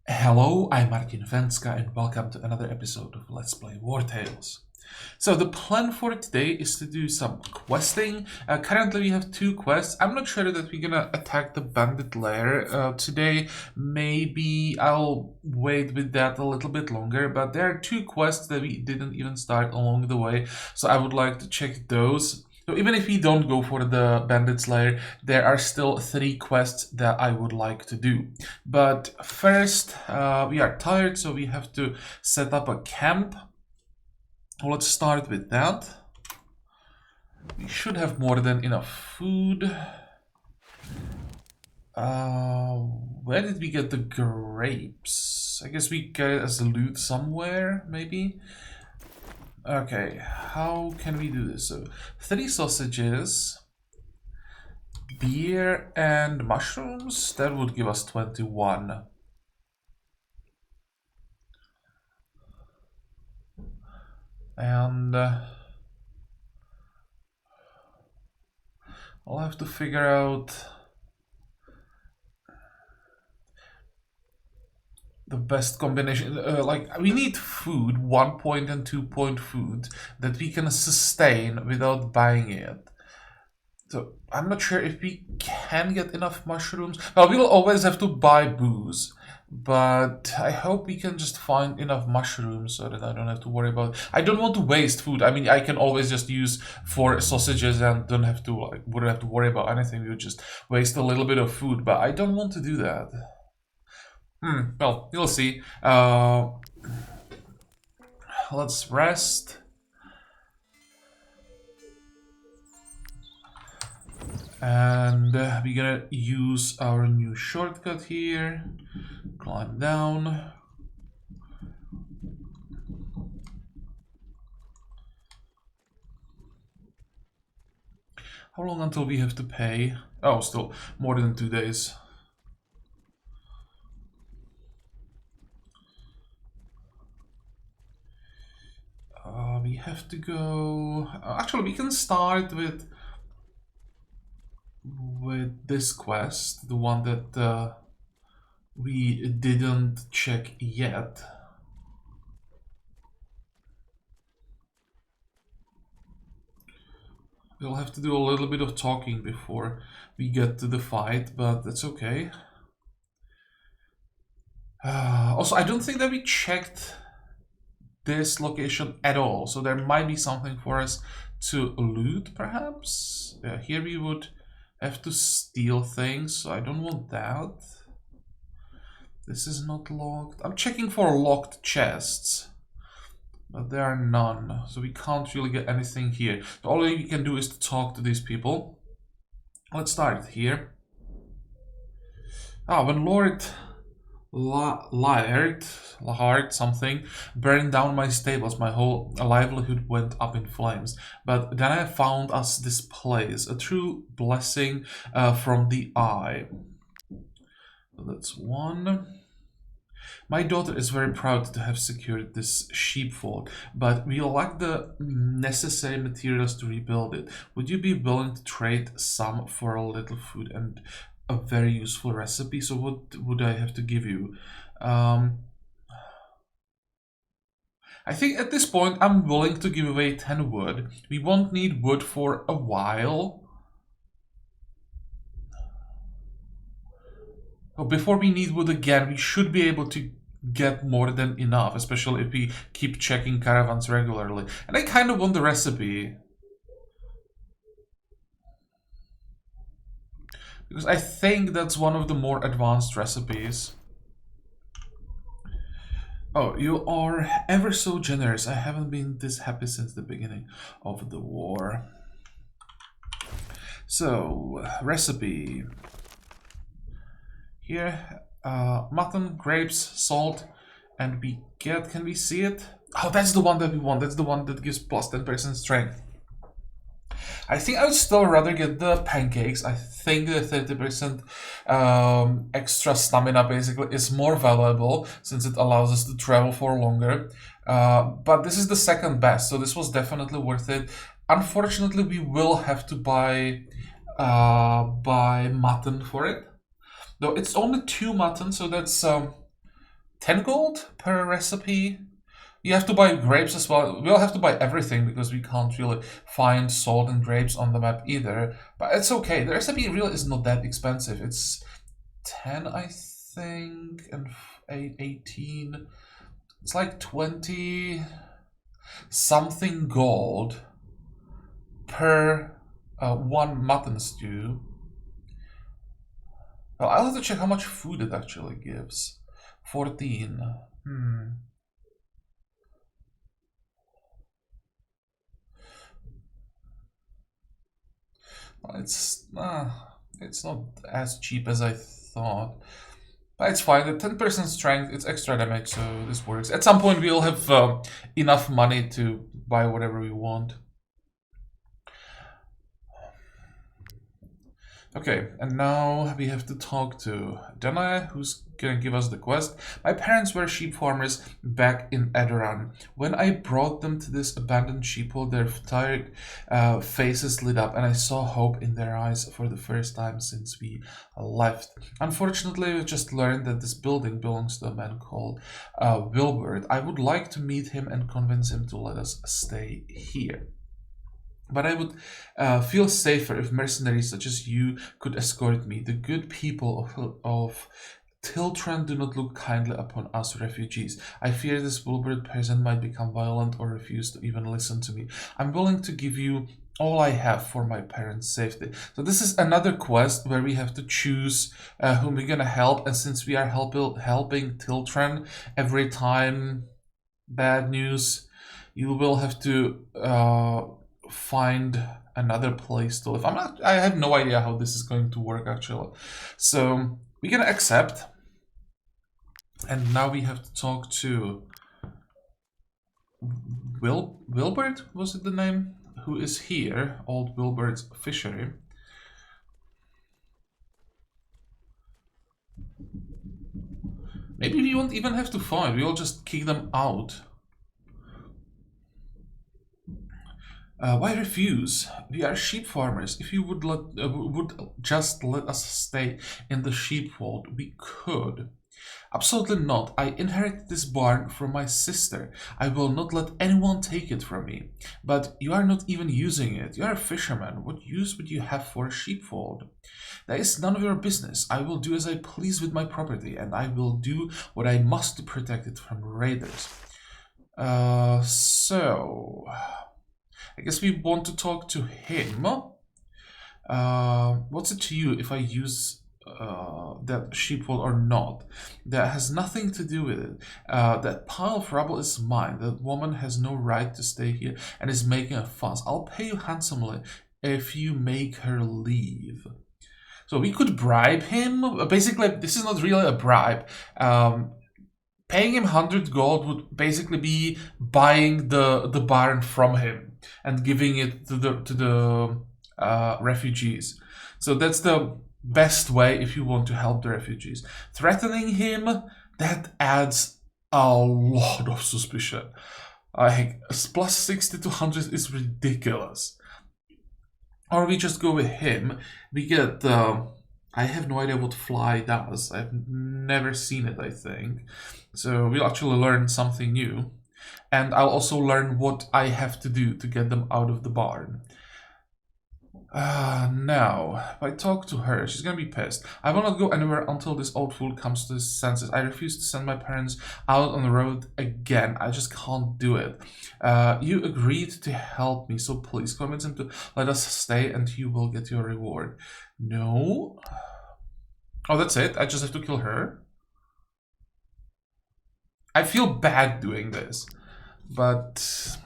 Hello, I'm Martin Fencka and welcome to another episode of Let's Play Wartales. So the plan for today is to do some questing. Currently we have two quests. I'm not sure that we're gonna attack the Bandit lair today. Maybe I'll wait with that a little bit longer, but there are two quests that we didn't even start along the way, so I would like to check those. So even if we don't go for the Bandit's lair, there are still three quests that I would like to do. But first, we are tired, so we have to set up a camp. Let's start with that. We should have more than enough food. Where did we get the grapes? I guess we get it as loot somewhere, maybe? Okay, how can we do this? So, 3 sausages, beer, and mushrooms. That would give us 21. And I'll have to figure out the best combination. Like, we need food, 1 and 2 food, that we can sustain without buying it. So I'm not sure if we can get enough mushrooms. Well, we'll always have to buy booze, but I hope we can just find enough mushrooms so that I don't have to worry about. I don't want to waste food. I mean, I can always just use 4 sausages and wouldn't have to worry about anything. We would just waste a little bit of food, but I don't want to do that. Well, you'll see. Let's rest. And we're gonna use our new shortcut here. Climb down. How long until we have to pay? Oh, still more than 2 days. We have to go. Actually, we can start with this quest, the one that we didn't check yet. We'll have to do a little bit of talking before we get to the fight, but that's okay. Also, I don't think that we checked this location at all, so there might be something for us to loot, perhaps. Here we would have to steal things, so I don't want that. This is not locked. I'm checking for locked chests, but there are none, so we can't really get anything here. The only thing we can do is to talk to these people. Let's start here. When Lord Lahart something burned down my stables, my whole livelihood went up in flames. But then I found us this place, a true blessing from the eye. So that's one. My daughter is very proud to have secured this sheepfold, but we lack the necessary materials to rebuild it. Would you be willing to trade some for a little food and a very useful recipe? So what would I have to give you? I think at this point I'm willing to give away 10 wood. We won't need wood for a while. Before we need wood again, we should be able to get more than enough, especially if we keep checking caravans regularly. And I kind of want the recipe, because I think that's one of the more advanced recipes. Oh, you are ever so generous. I haven't been this happy since the beginning of the war. So, recipe. Here, mutton, grapes, salt, and we get, can we see it? Oh, that's the one that we want. That's the one that gives plus 10% strength. I think I would still rather get the pancakes. I think the 30% extra stamina basically is more valuable since it allows us to travel for longer. But this is the second best, so this was definitely worth it. Unfortunately, we will have to buy mutton for it. Though it's only 2 mutton, so that's 10 gold per recipe. You have to buy grapes as well. We'll have to buy everything because we can't really find salt and grapes on the map either. But it's okay. The recipe really is not that expensive. It's 10, I think, and 18. It's like 20 something gold per one mutton stew. Well, I'll have to check how much food it actually gives. 14. It's not as cheap as I thought. But it's fine. The 10% strength, it's extra damage, so this works. At some point, we'll have enough money to buy whatever we want. Okay, and now we have to talk to Dana, who's gonna give us the quest. My parents were sheep farmers back in Edoran. When I brought them to this abandoned sheepfold, their tired faces lit up, and I saw hope in their eyes for the first time since we left. Unfortunately, we just learned that this building belongs to a man called Wilbert. I would like to meet him and convince him to let us stay here. But I would feel safer if mercenaries such as you could escort me. The good people of Tiltran do not look kindly upon us refugees. I fear this Wilbert person might become violent or refuse to even listen to me. I'm willing to give you all I have for my parents' safety. So this is another quest where we have to choose whom we're gonna help. And since we are helping Tiltran every time bad news, you will have to find another place to live. I have no idea how this is going to work actually. So we're gonna accept. And now we have to talk to Wilbert, was it the name? Who is here, old Wilbert's fishery. Maybe we won't even have to fight, we'll just kick them out. Why refuse? We are sheep farmers. If you would just let us stay in the sheepfold, we could. Absolutely not. I inherited this barn from my sister. I will not let anyone take it from me. But you are not even using it. You are a fisherman. What use would you have for a sheepfold? That is none of your business. I will do as I please with my property, and I will do what I must to protect it from raiders. So I guess we want to talk to him. What's it to you if I use that sheepfold or not? That has nothing to do with it. That pile of rubble is mine. That woman has no right to stay here and is making a fuss. I'll pay you handsomely if you make her leave. So we could bribe him. Basically, this is not really a bribe. Paying him 100 gold would basically be buying the barn from him and giving it to the refugees. So that's the best way if you want to help the refugees. Threatening him, that adds a lot of suspicion. Like, plus 60 to 100 is ridiculous. Or we just go with him. We get I have no idea what fly does. I've never seen it, I think. So we'll actually learn something new. And I'll also learn what I have to do to get them out of the barn. Now, if I talk to her, she's gonna be pissed. I will not go anywhere until this old fool comes to his senses. I refuse to send my parents out on the road again. I just can't do it. You agreed to help me, so please convince him to let us stay and you will get your reward. No. Oh, that's it? I just have to kill her? I feel bad doing this, but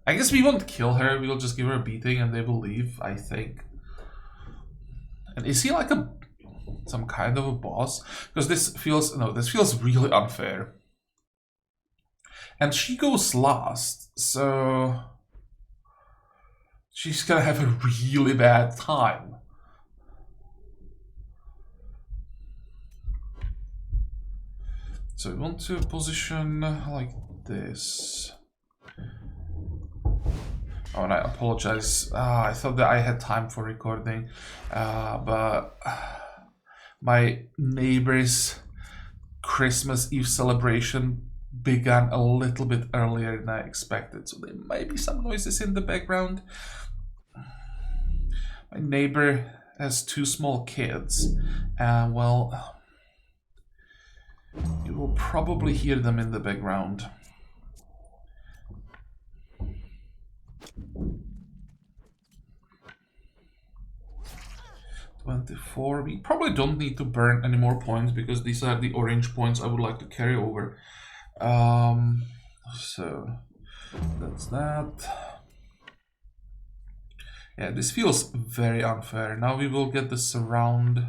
I guess we won't kill her, we'll just give her a beating and they will leave, I think. And is he like some kind of a boss? Because this feels really unfair. And she goes last, so she's gonna have a really bad time. So we want to position like this. Oh, and I apologize. I thought that I had time for recording, but my neighbors Christmas Eve celebration began a little bit earlier than I expected, so there may be some noises in the background. My neighbor has 2 small kids, and well, you will probably hear them in the background. $24. We probably don't need to burn any more points because these are the orange points I would like to carry over. So that's that. Yeah, this feels very unfair. Now we will get the surround.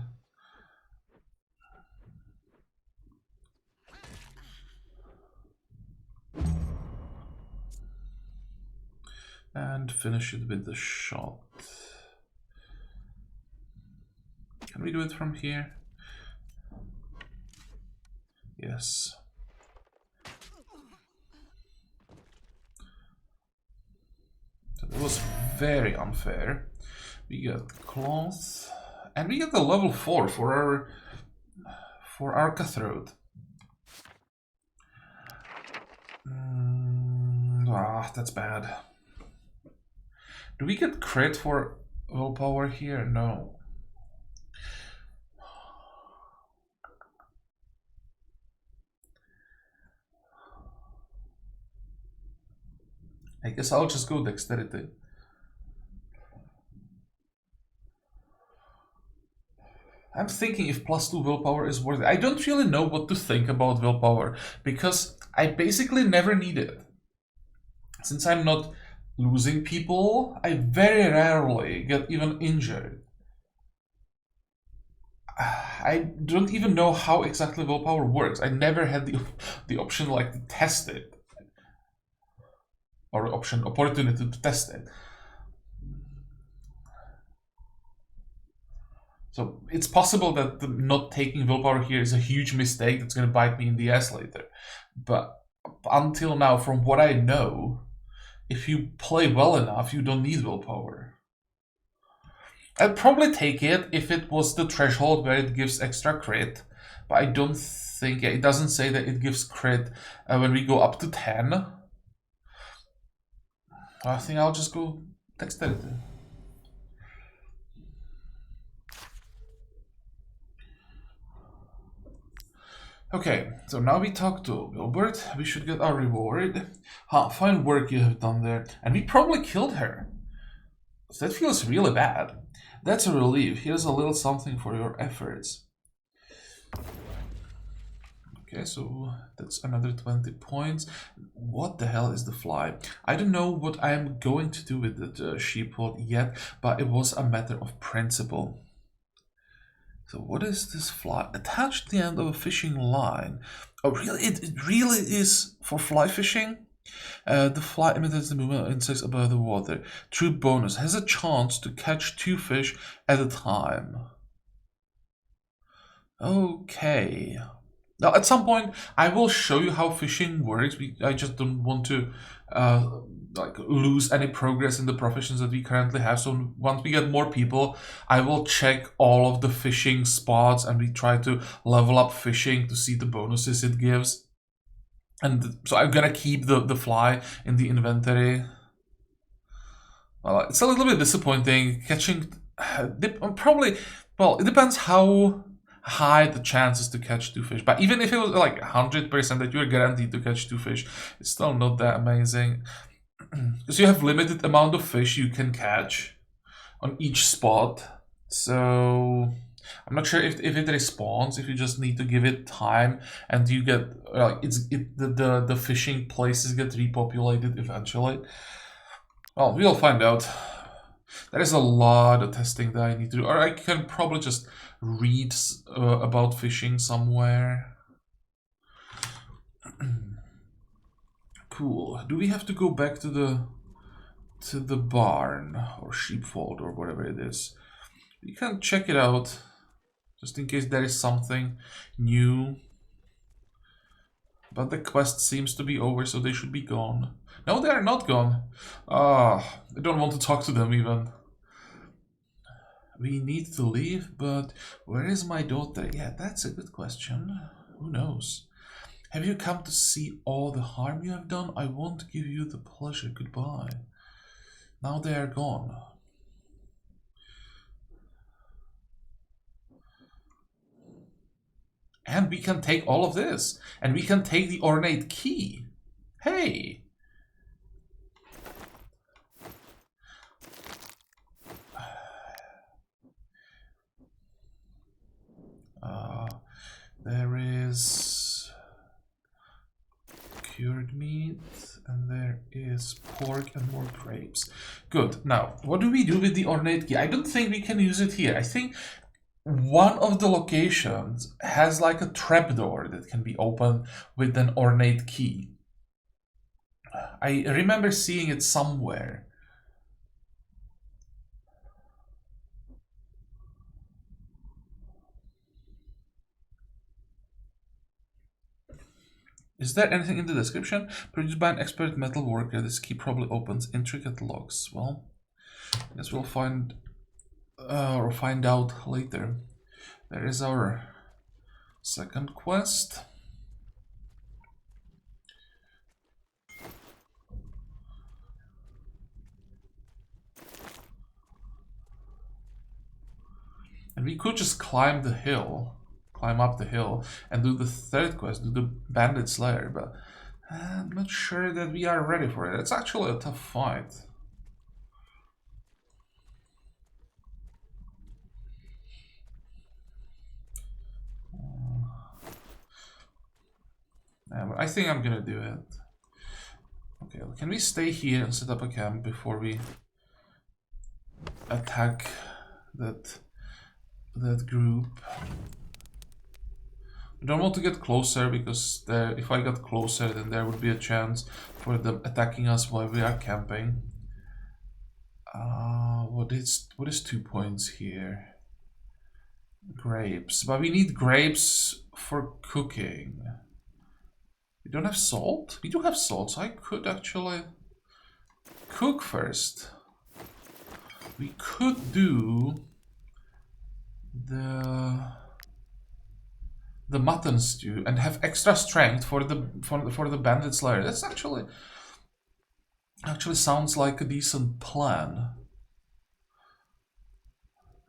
And finish it with the shot. Can we do it from here? Yes. So that was very unfair. We get cloth, and we get the level 4 for our cutthroat. That's bad. Do we get crit for willpower here? No. I guess I'll just go dexterity. I'm thinking if +2 willpower is worth it. I don't really know what to think about willpower because I basically never need it. Since I'm not losing people, I very rarely get even injured. I don't even know how exactly willpower works. I never had the option like to test it. Or opportunity to test it. So it's possible that not taking willpower here is a huge mistake that's going to bite me in the ass later. But until now, from what I know, if you play well enough, you don't need willpower. I'd probably take it if it was the threshold where it gives extra crit, but I don't think it doesn't say that it gives crit when we go up to 10. I think I'll just go dexterity. Okay, so now we talk to Wilbert. We should get our reward. Fine work you have done there. And we probably killed her. So that feels really bad. That's a relief. Here's a little something for your efforts. Okay, so that's another 20 points. What the hell is the fly? I don't know what I'm going to do with the sheepfold yet, but it was a matter of principle. So what is this fly? Attached to the end of a fishing line. Oh, really? It really is for fly fishing? The fly imitates the movement of insects above the water. True bonus. Has a chance to catch 2 fish at a time. Okay. Now, at some point, I will show you how fishing works. I just don't want to lose any progress in the professions that we currently have. So once we get more people, I will check all of the fishing spots and we try to level up fishing to see the bonuses it gives. And so I'm gonna keep the fly in the inventory. Well, it's a little bit disappointing. Catching probably, well, it depends how high the chances to catch 2 fish. But even if it was like 100% that you're guaranteed to catch 2 fish, it's still not that amazing. Because you have limited amount of fish you can catch on each spot. So I'm not sure if it respawns, if you just need to give it time and you get the fishing places get repopulated eventually. Well, we'll find out. There is a lot of testing that I need to do, or I can probably just read about fishing somewhere. Cool. Do we have to go back to the barn or sheepfold or whatever it is? You can check it out, just in case there is something new. But the quest seems to be over, so they should be gone. No, they are not gone. I don't want to talk to them even. We need to leave, but where is my daughter? Yeah, that's a good question. Who knows? Have you come to see all the harm you have done? I won't give you the pleasure. Goodbye. Now they are gone. And we can take all of this. And we can take the ornate key. Hey! There is cured meat, and there is pork and more grapes. Good. Now, what do we do with the ornate key? I don't think we can use it here. I think one of the locations has like a trapdoor that can be opened with an ornate key. I remember seeing it somewhere. Is there anything in the description? Produced by an expert metal worker, this key probably opens intricate locks. Well, I guess we'll find out later. There is our second quest. And we could just climb the hill. Climb up the hill and do the third quest, do the Bandit's lair, but I'm not sure that we are ready for it. It's actually a tough fight. Yeah, but I think I'm gonna do it. Okay, can we stay here and set up a camp before we attack that group? I don't want to get closer because if I got closer, then there would be a chance for them attacking us while we are camping. What is 2 points here? Grapes, but we need grapes for cooking. We don't have salt? We do have salt, so I could actually cook first. We could do the mutton stew and have extra strength for the bandit's lair. That's actually sounds like a decent plan.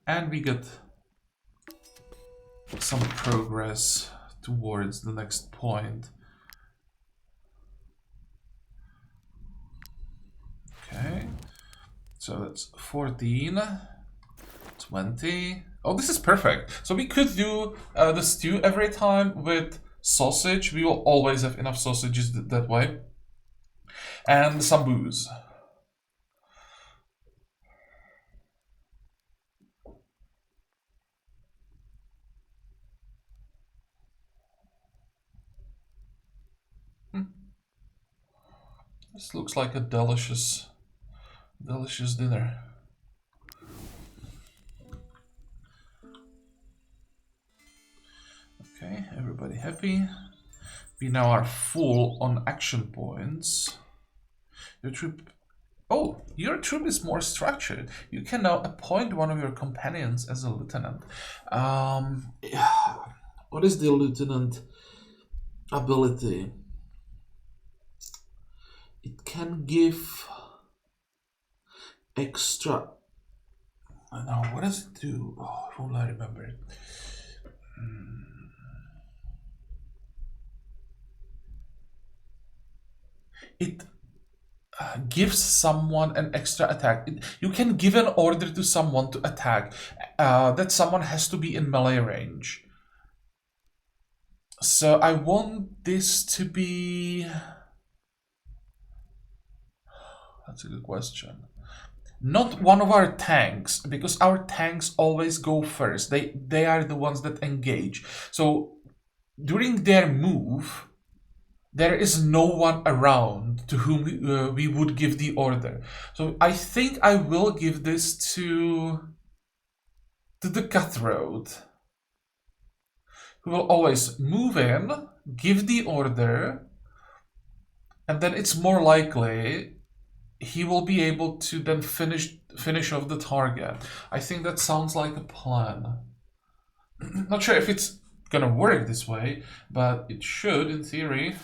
And we get some progress towards the next point. Okay, so that's 14, 20. Oh, this is perfect. So we could do the stew every time with sausage. We will always have enough sausages that way. And some booze. This looks like a delicious dinner. Okay, everybody happy. We now are full on action points. Your troop... Oh, your troop is more structured. You can now appoint one of your companions as a lieutenant. What is the lieutenant ability? It can give extra... No, what does it do? Oh, will I remember it? It gives someone an extra attack. You can give an order to someone to attack. That someone has to be in melee range. So I want this to be... That's a good question. Not one of our tanks, because our tanks always go first. They are the ones that engage. So during their move, there is no one around to whom we would give the order. So I think I will give this to the cutthroat, who will always move in, give the order, and then it's more likely he will be able to then finish off the target. I think that sounds like a plan. Not sure if it's gonna work this way, but it should, in theory.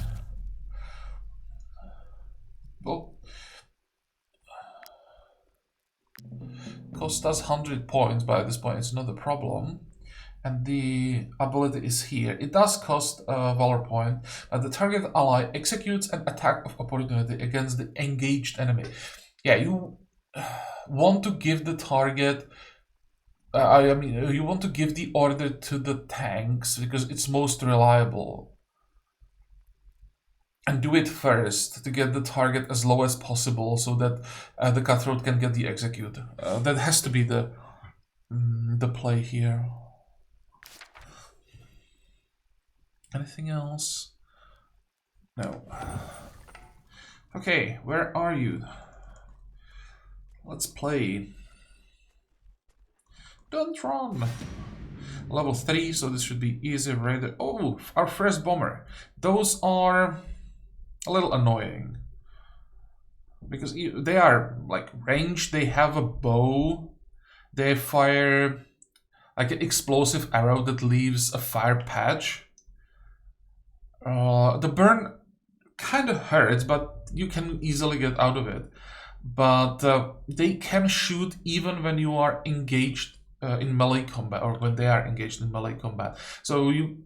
Well, cost us 100 points, but at this point it's not a problem. And the ability is here. It does cost a valor point, but the target ally executes an attack of opportunity against the engaged enemy. Yeah, you want to give the target... I mean, you want to give the order to the tanks because it's most reliable. And do it first to get the target as low as possible so that the cutthroat can get the execute. That has to be the play here. Anything else? No. Okay, where are you? Let's play. Don't run! Level 3, so this should be easy raider. Oh, our first bomber. Those are a little annoying. Because they are like ranged, they have a bow. They fire like an explosive arrow that leaves a fire patch. The burn kind of hurts, but you can easily get out of it. But they can shoot even when you are engaged in melee combat, or when they are engaged in melee combat. So you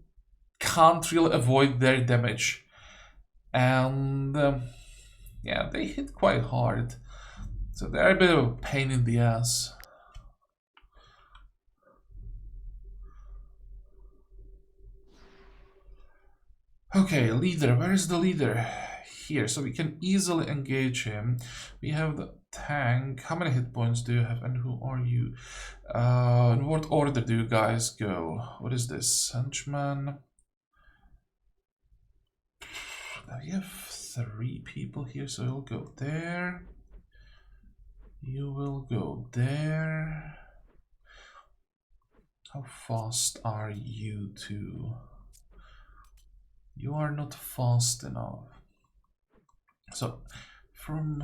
can't really avoid their damage. And yeah, they hit quite hard. So they're a bit of a pain in the ass. Okay, leader, where is the leader? Here, so we can easily engage him. We have the tank. How many hit points do you have, and who are you? In what order do you guys go? What is this? Henchman. We have 3 people here, so you'll go there. You will go there. How fast are you two? You are not fast enough. So, from...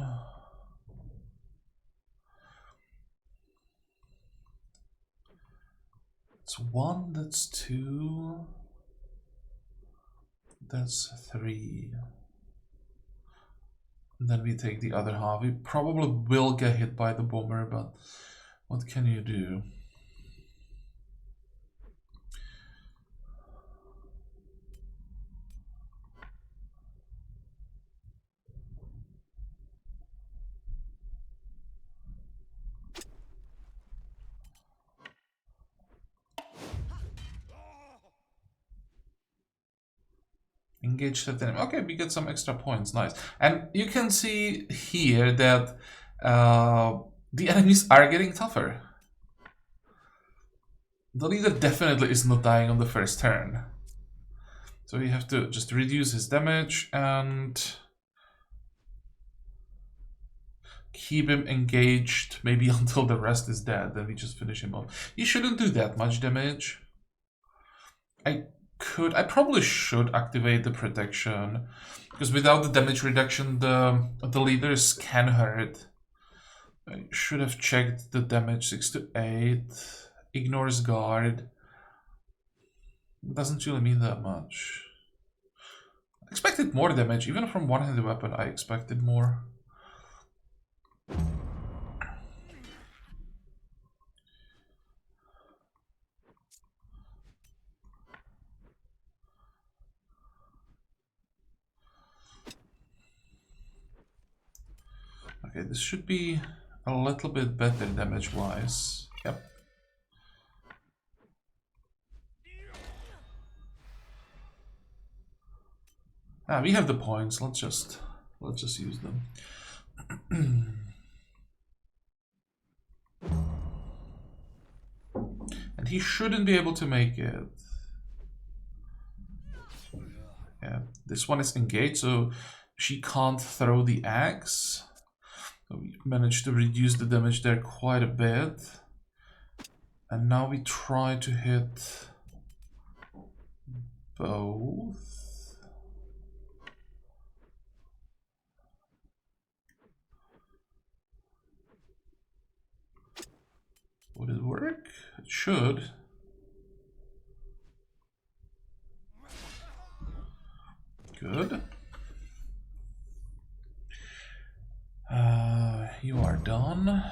It's 1, that's 2... That's 3. Then we take the other half. We probably will get hit by the bomber, but what can you do? Engage that enemy. Okay, we get some extra points. Nice. And you can see here that the enemies are getting tougher. The leader definitely is not dying on the first turn. So we have to just reduce his damage and keep him engaged maybe until the rest is dead. Then we just finish him off. He shouldn't do that much damage. I probably should activate the protection, because without the damage reduction the leaders can hurt. I should have checked the damage. 6 to 8, ignores guard. Doesn't really mean that much. I expected more damage, even from one-handed weapon. I expected more. Okay, this should be a little bit better damage-wise. Yep. We have the points. Let's just use them. And he shouldn't be able to make it. Yeah, this one is engaged, so she can't throw the axe. So we managed to reduce the damage there quite a bit. And now we try to hit both. Would it work? It should. good. You are done.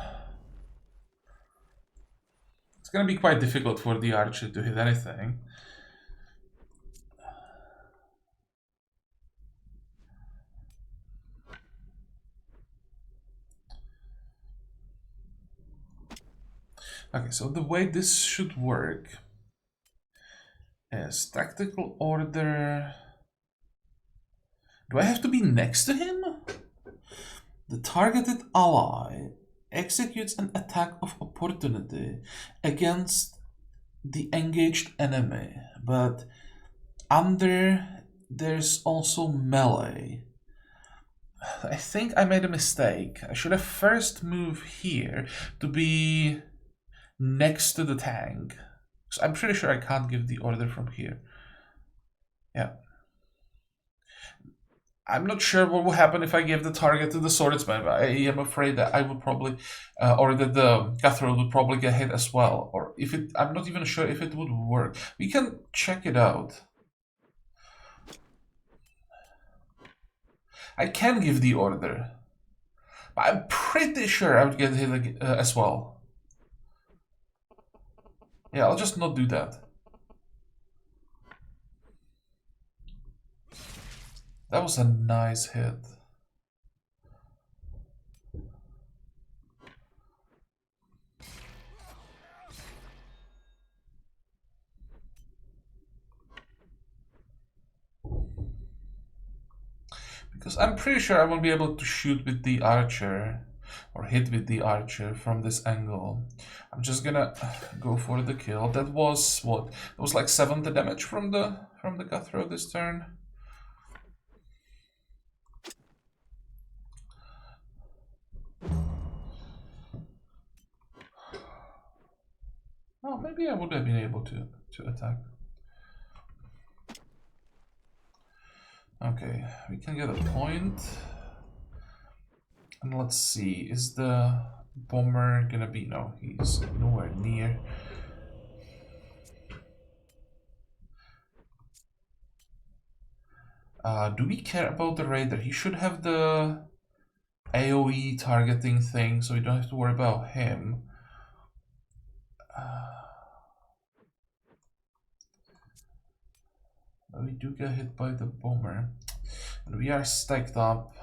It's gonna be quite difficult for the archer to hit anything. Okay, so the way this should work is tactical order. Do I have to be next to him? The targeted ally executes an attack of opportunity against the engaged enemy, but there's also melee. I think I made a mistake. I should have first moved here to be next to the tank. So I'm pretty sure I can't give the order from here. Yeah. I'm not sure what will happen if I give the target to the swordsman. I am afraid that I would probably, or that the cutthroat would probably get hit as well. Or if it, I'm not even sure if it would work. We can check it out. I can give the order, but I'm pretty sure I would get hit as well. Yeah, I'll just not do that. That was a nice hit. Because I'm pretty sure I won't be able to shoot with the archer or hit with the archer from this angle. I'm just gonna go for the kill. That was what? That was like 70 damage from the cutthroat this turn. Oh, maybe I would have been able to attack. Okay, we can get a point. And let's see, is the bomber gonna be... No, he's nowhere near. Do we care about the raider? He should have the AoE targeting thing, so we don't have to worry about him. But we do get hit by the bomber. And we are stacked up.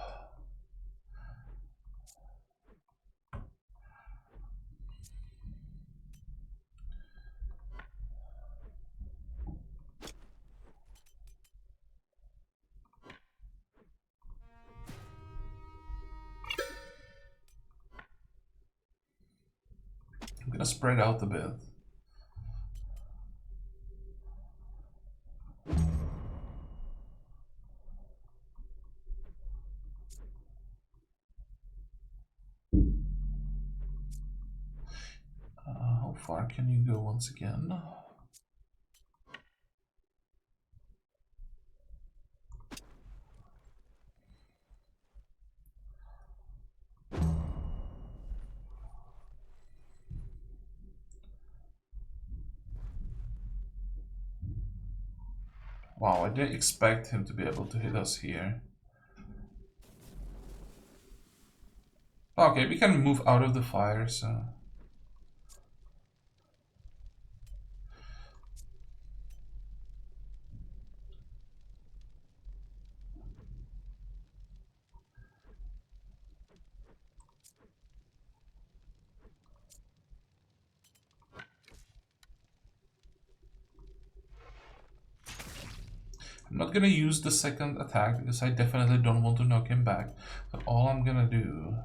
I'm gonna spread out a bit. How far can you go once again? Wow, I didn't expect him to be able to hit us here. Okay, we can move out of the fire, so... I'm not gonna use the second attack because I definitely don't want to knock him back. So all I'm gonna do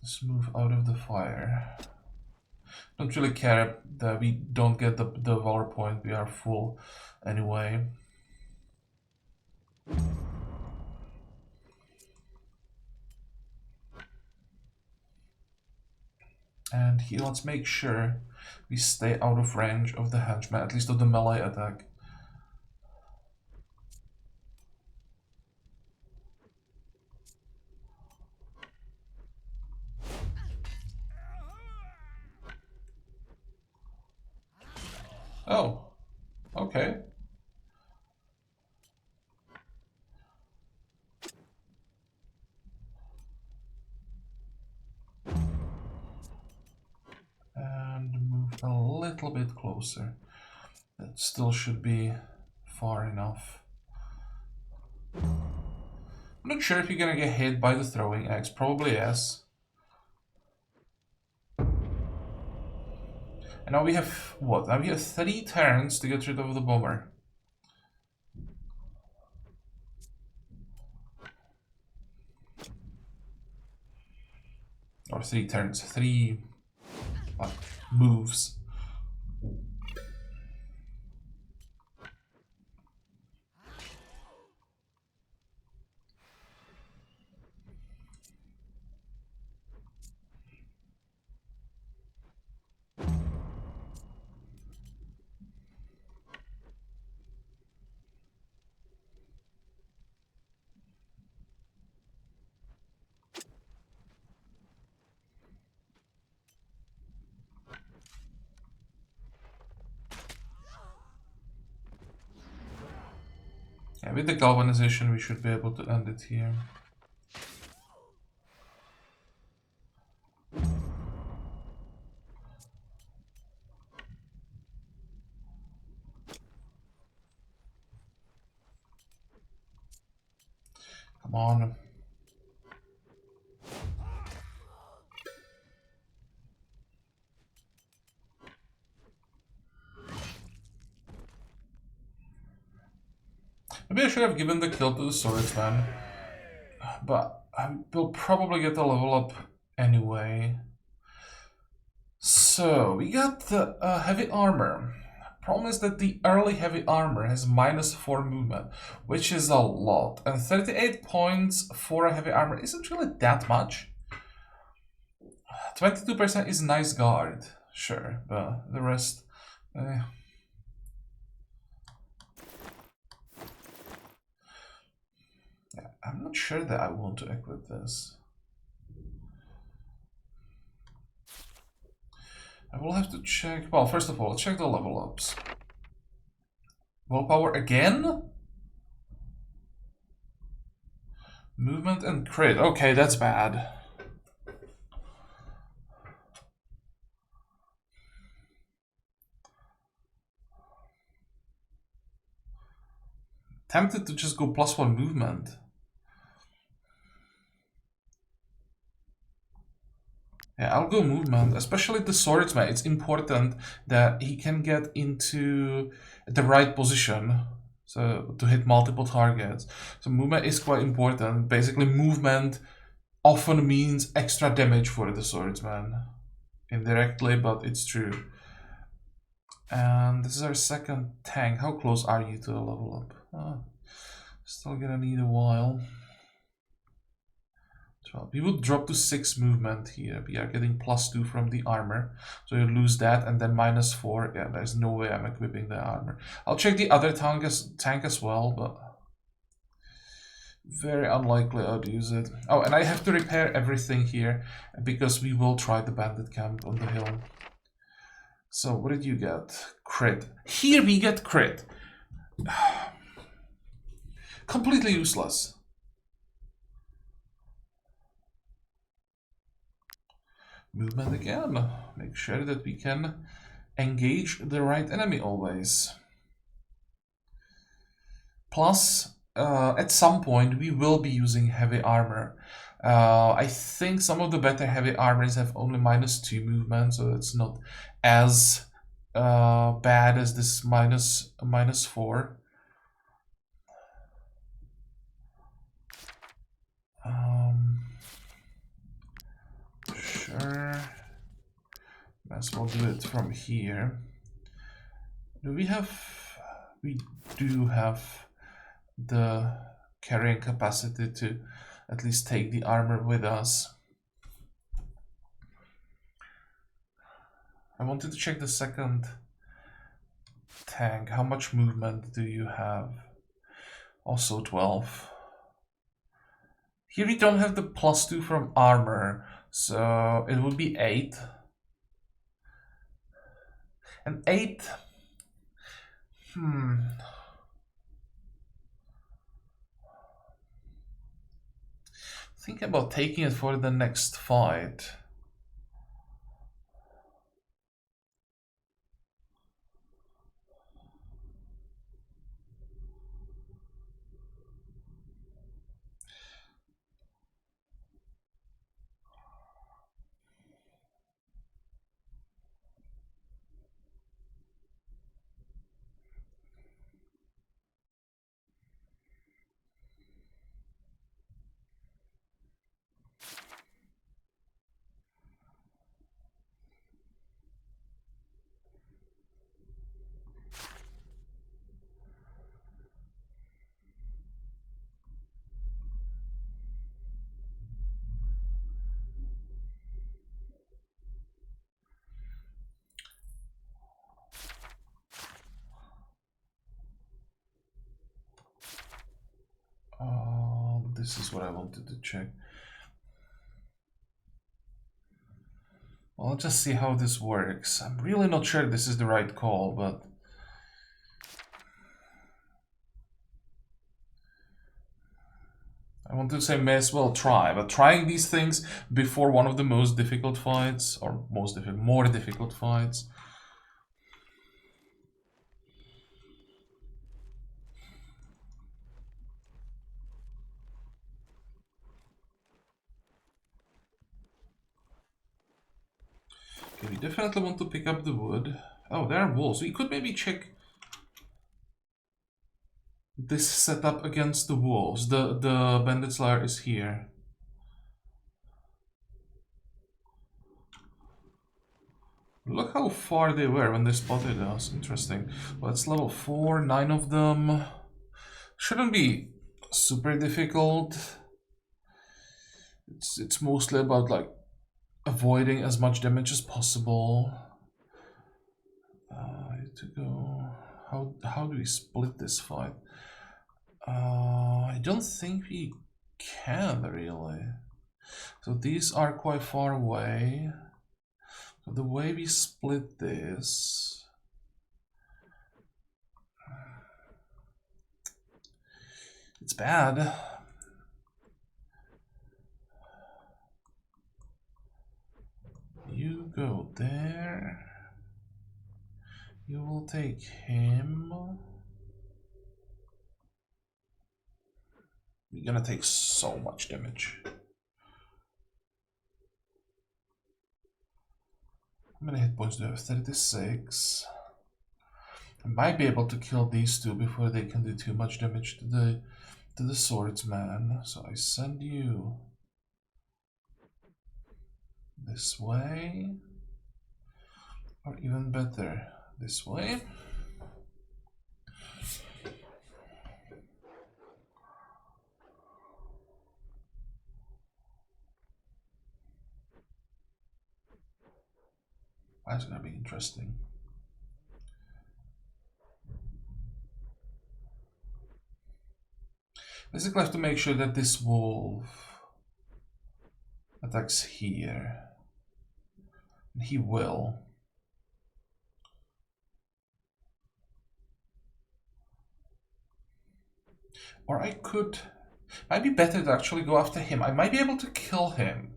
is move out of the fire. Don't really care that we don't get the valor point, we are full anyway. And here, let's make sure we stay out of range of the henchman, at least of the melee attack. Oh, okay. little bit closer. That still should be far enough. I'm not sure if you're gonna get hit by the throwing axe. Probably yes. And now we have what? Now we have 3 turns to get rid of the bomber. Or 3 turns, 3 moves. Yeah, with the galvanization we should be able to end it here. Come on. Maybe I should have given the kill to the swordsman, but I will probably get the level up anyway. So, we got the heavy armor. Problem is that the early heavy armor has -4 movement, which is a lot. And 38 points for a heavy armor isn't really that much. 22% is nice guard, sure, but the rest... I'm not sure that I want to equip this. I will have to check... Well, first of all, let's check the level ups. Willpower again? Movement and crit. Okay, that's bad. Tempted to just go +1 movement. Yeah, I'll go movement, especially the swordsman. It's important that he can get into the right position, so to hit multiple targets. So movement is quite important. Basically, movement often means extra damage for the swordsman. Indirectly, but it's true. And this is our second tank. How close are you to the level up? Still gonna need a while. 12. We would drop to 6 movement here. We are getting +2 from the armor. So you lose that and then -4. Yeah, there's no way I'm equipping the armor. I'll check the other tank as well, but very unlikely I'd use it. Oh, and I have to repair everything here because we will try the bandit camp on the hill. So what did you get? Crit. Here we get crit. Completely useless. Movement again. Make sure that we can engage the right enemy always. Plus, at some point we will be using heavy armor. I think some of the better heavy armors have only -2 movement, so it's not as bad as this -4. Sure. Might as well do it from here. Do we have... We do have the carrying capacity to at least take the armor with us. I wanted to check the second tank. How much movement do you have? Also 12. Here we don't have the +2 from armor, so it would be 8. And 8... Think about taking it for the next fight. this is what I wanted to check. Well, I'll just see how this works. I'm really not sure this is the right call, but... I want to say may as well try, but trying these things before one of the most difficult fights, or more difficult fights. Okay, we definitely want to pick up the wood. Oh, there are walls. We could maybe check this setup against the walls. The bandit's lair is here. Look how far they were when they spotted us. Interesting. Well, it's level 4, 9 of them. Shouldn't be super difficult. It's mostly about like avoiding as much damage as possible. I need to go. How do we split this fight? I don't think we can really. So these are quite far away. So the way we split this, it's bad. You go there. You will take him. You're gonna take so much damage. How many hit points do I have? 36. I might be able to kill these two before they can do too much damage to the swordsman. So I send you this way, or even better, this way. That's gonna be interesting. Basically, I have to make sure that this wolf attacks here. And he will. Or I could... Might be better to actually go after him. I might be able to kill him.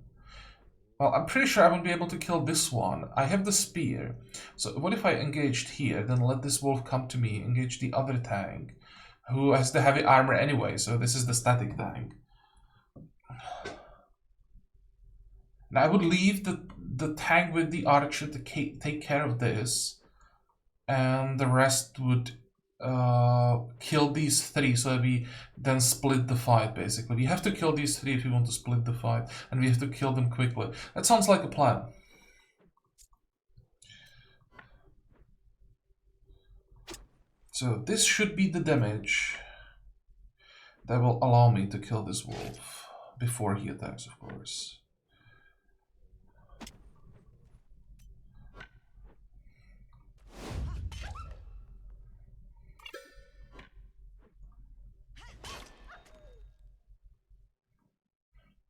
Well, I'm pretty sure I won't be able to kill this one. I have the spear. So what if I engaged here, then let this wolf come to me, engage the other tank, who has the heavy armor anyway, so this is the static tank. And I would leave the tank with the archer to take care of this, and the rest would kill these three, so we then split the fight, basically. We have to kill these three if we want to split the fight, and we have to kill them quickly. That sounds like a plan. So this should be the damage that will allow me to kill this wolf before he attacks, of course.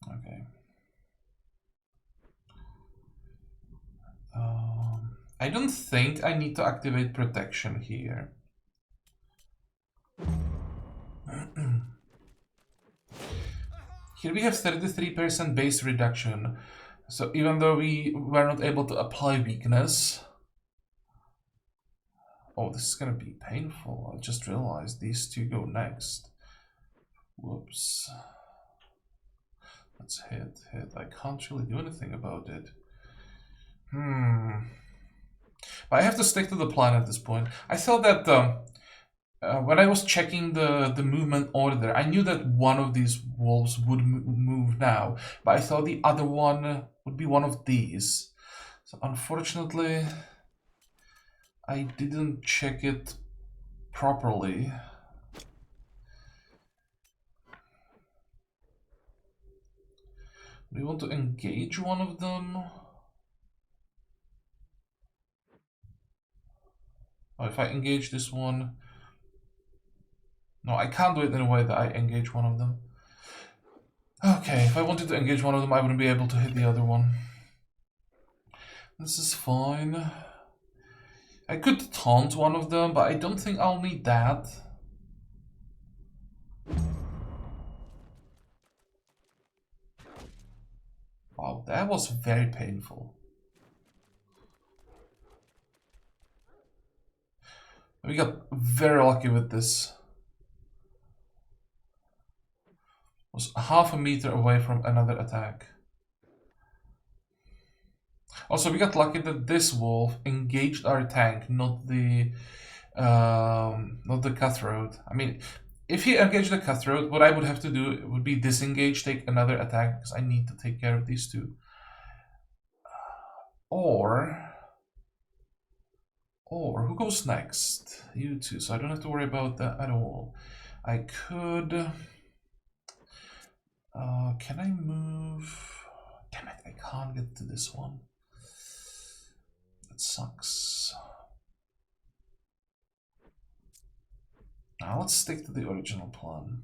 Okay. I don't think I need to activate protection here. Here we have 33% base reduction. So even though we were not able to apply weakness... Oh, this is gonna be painful. I just realized these two go next. Whoops. Let's hit. I can't really do anything about it. But I have to stick to the plan at this point. I thought that when I was checking the movement order, I knew that one of these wolves would move now, but I thought the other one would be one of these. So unfortunately, I didn't check it properly. Do we want to engage one of them? Oh, if I engage this one... No, I can't do it in a way that I engage one of them. Okay, if I wanted to engage one of them, I wouldn't be able to hit the other one. This is fine. I could taunt one of them, but I don't think I'll need that. Wow, that was very painful. We got very lucky with this. Was half a meter away from another attack. Also, we got lucky that this wolf engaged our tank, not the cutthroat. I mean, if he engaged the cutthroat, what I would have to do would be disengage, take another attack, because I need to take care of these two. Or who goes next? You two, so I don't have to worry about that at all. I could... can I move? Damn it, I can't get to this one. That sucks. Now let's stick to the original plan.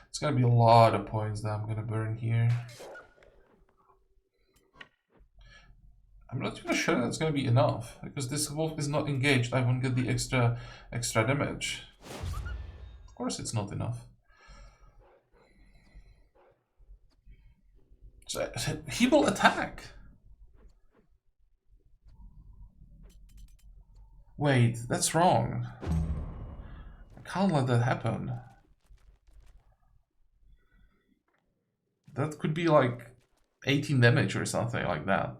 It's gonna be a lot of points that I'm gonna burn here. I'm not even sure that's gonna be enough, because this wolf is not engaged. I won't get the extra damage. Of course it's not enough. So, he will attack. Wait, that's wrong. I can't let that happen. That could be like 18 damage or something like that.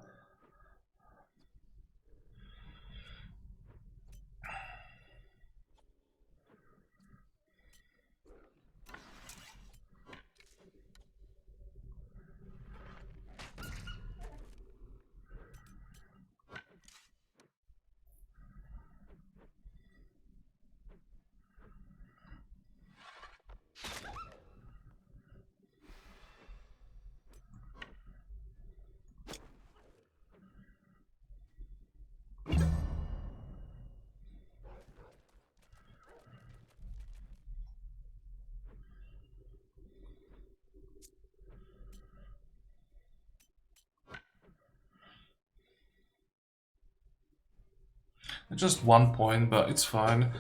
Just 1 point, but it's fine.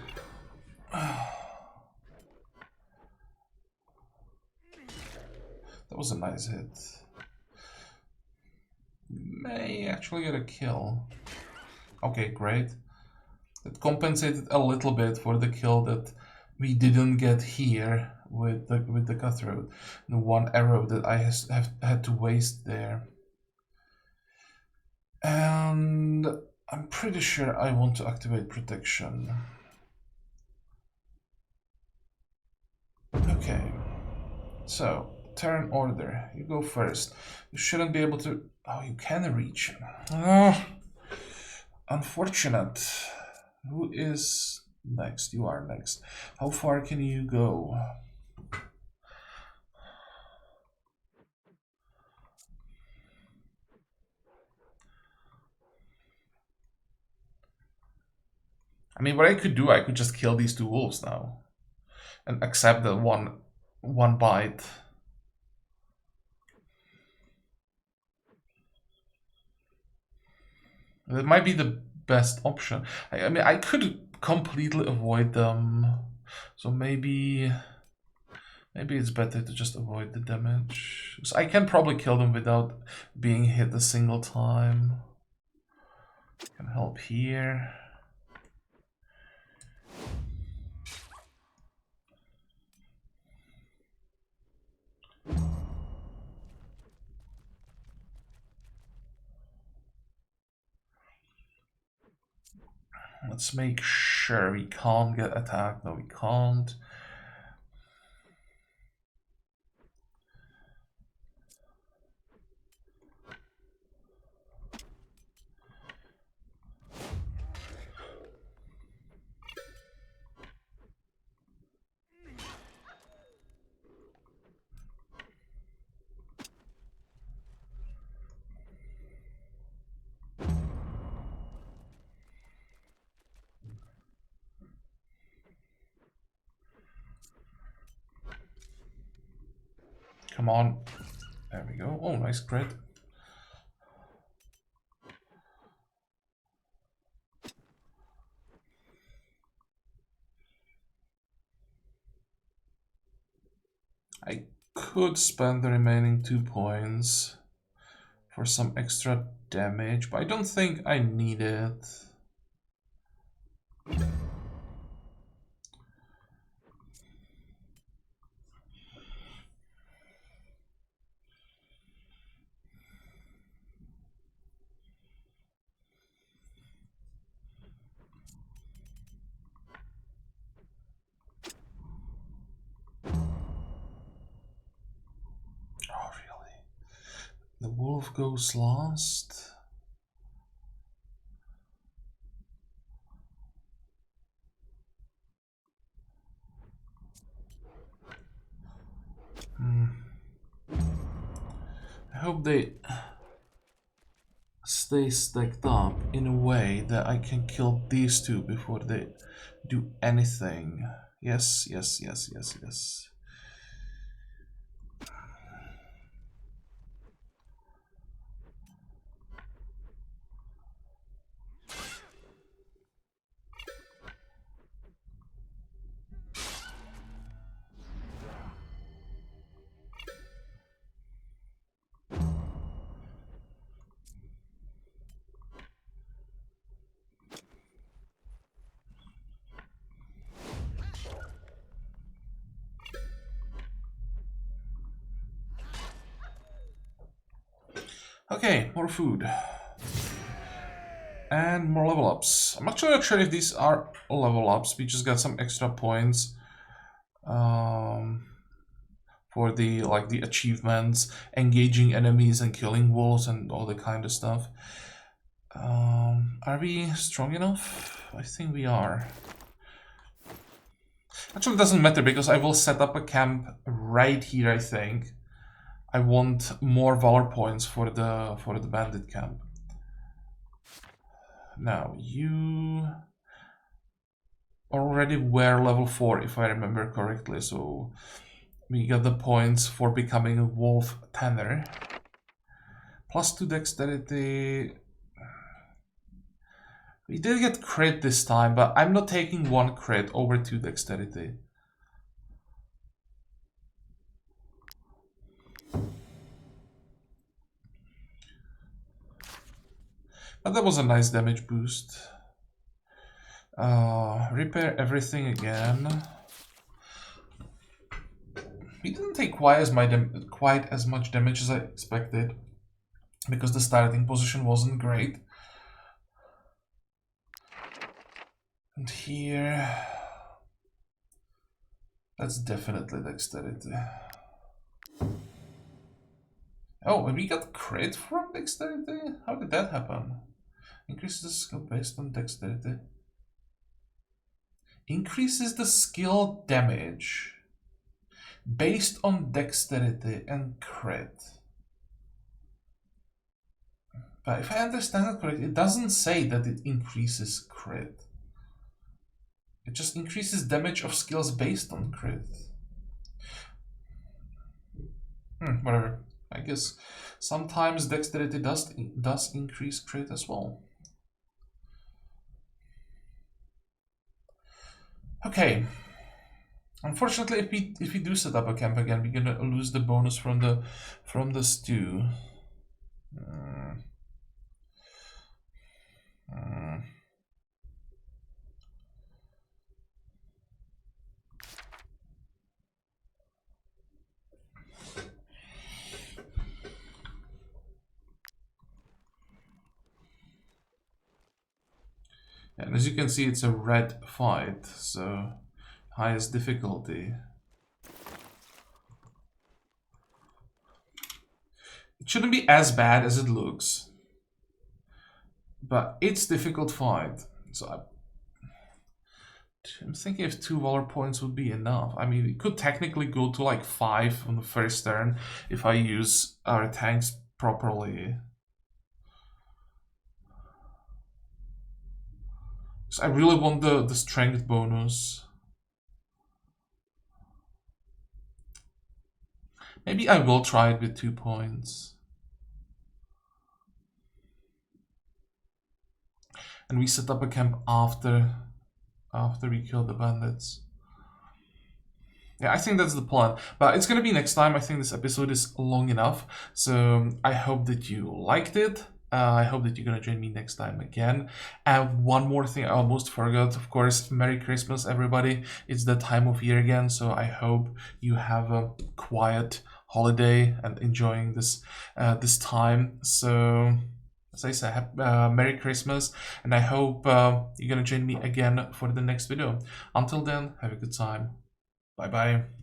That was a nice hit. May actually get a kill. Okay, great. That compensated a little bit for the kill that we didn't get here with the cutthroat. The one arrow that I have had to waste there. And I'm pretty sure I want to activate protection. Okay. So, turn order. You go first. You shouldn't be able to... Oh, you can reach. Oh, unfortunate. Who is next? You are next. How far can you go? I mean, what I could do, I could just kill these two wolves now. And accept that one bite. That might be the best option. I mean, I could completely avoid them. So maybe it's better to just avoid the damage. So I can probably kill them without being hit a single time. Can help here. Let's make sure we can't get attacked. No, we can't. Come on. There we go. Oh, nice crit. I could spend the remaining 2 points for some extra damage, but I don't think I need it. Oh, really? The wolf goes last? I hope they stay stacked up in a way that I can kill these two before they do anything. Yes, yes, yes, yes, yes. Okay, more food. And more level ups. I'm actually not sure if these are level ups. We just got some extra points for the the achievements, engaging enemies and killing wolves and all the kind of stuff. Are we strong enough? I think we are. Actually, it doesn't matter because I will set up a camp right here. I think I want more valor points for the bandit camp. Now you already were level 4 if I remember correctly, so we got the points for becoming a wolf tanner. +2 dexterity. We did get crit this time, but I'm not taking 1 crit over 2 dexterity. But that was a nice damage boost. Repair everything again. We didn't take quite as much damage as I expected, because the starting position wasn't great. And here, that's definitely dexterity. Oh, and we got crit from dexterity? How did that happen? Increases the skill based on dexterity. Increases the skill damage based on dexterity and crit. But if I understand it correctly, it doesn't say that it increases crit. It just increases damage of skills based on crit. Whatever. I guess sometimes dexterity does increase crit as well. Okay. Unfortunately, if we do set up a camp again, we're gonna lose the bonus from the stew. And as you can see, it's a red fight, so highest difficulty. It shouldn't be as bad as it looks, but it's difficult fight. So I'm thinking if 2 valor points would be enough. I mean, it could technically go to like 5 on the first turn if I use our tanks properly. So I really want the strength bonus. Maybe I will try it with 2 points. And we set up a camp after we kill the bandits. Yeah, I think that's the plan. But it's gonna be next time. I think this episode is long enough. So I hope that you liked it. I hope that you're gonna join me next time again. And one more thing I almost forgot, of course, Merry Christmas, everybody. It's that time of year again, so I hope you have a quiet holiday and enjoying this this time. So as I said, Merry Christmas, and I hope you're gonna join me again for the next video. Until then, have a good time. Bye bye.